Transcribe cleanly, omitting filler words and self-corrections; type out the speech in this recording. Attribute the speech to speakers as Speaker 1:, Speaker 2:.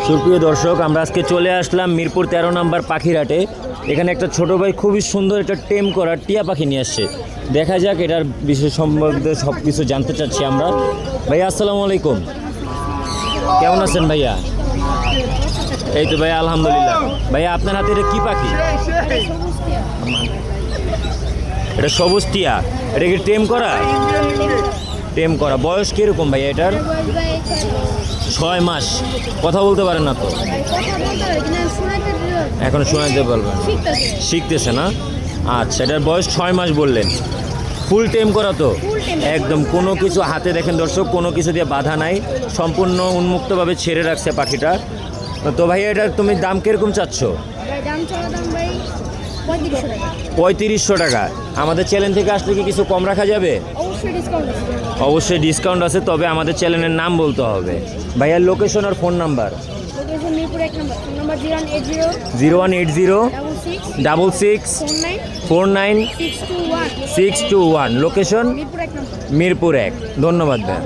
Speaker 1: সুপ্রিয় দর্শক, আমরা আজকে চলে আসলাম মিরপুর 13 নম্বর পাখিরহাটে। এখানে একটা ছোট ভাই খুবই সুন্দর একটা টেম করা টিয়া পাখি নিয়ে আসছে। দেখা যাক এটার বিষয় সম্বন্ধে সব কিছু জানতে চাচ্ছি আমরা। ভাইয়া আসসালামু আলাইকুম, কেমন আছেন ভাইয়া? এই তো ভাইয়া আলহামদুলিল্লাহ। ভাইয়া আপনার হাতে এটা কী পাখি? এটা সবুজ টিয়া। এটা কি টেম করা? টেম করা। বয়স কীরকম ভাইয়া এটার? 6 মাস। কথা বলতে পারেন না তো? এখন শোনাতে পারবেন, শিখতেছে না? আচ্ছা, এটার বয়স 6 মাস বললেন। ফুল টেম করা তো? একদম কোনো কিছু হাতে দেখেন দর্শক, কোনো কিছু দিয়ে বাধা নাই, সম্পূর্ণ উন্মুক্তভাবে ছেড়ে রাখছে পাখিটা। তো ভাইয়া এটার তুমি দাম কীরকম চাচ্ছ? 3500 টাকা। আমাদের চ্যানেল থেকে আসলে কি কিছু কম রাখা যাবে? অবশ্যই ডিসকাউন্ট আছে, তবে আমাদের চ্যানেলের নাম বলতে হবে। ভাইয়ার লোকেশন আর ফোন নাম্বার? 018666494621। লোকেশন মিরপুর 1। ধন্যবাদ ভাই।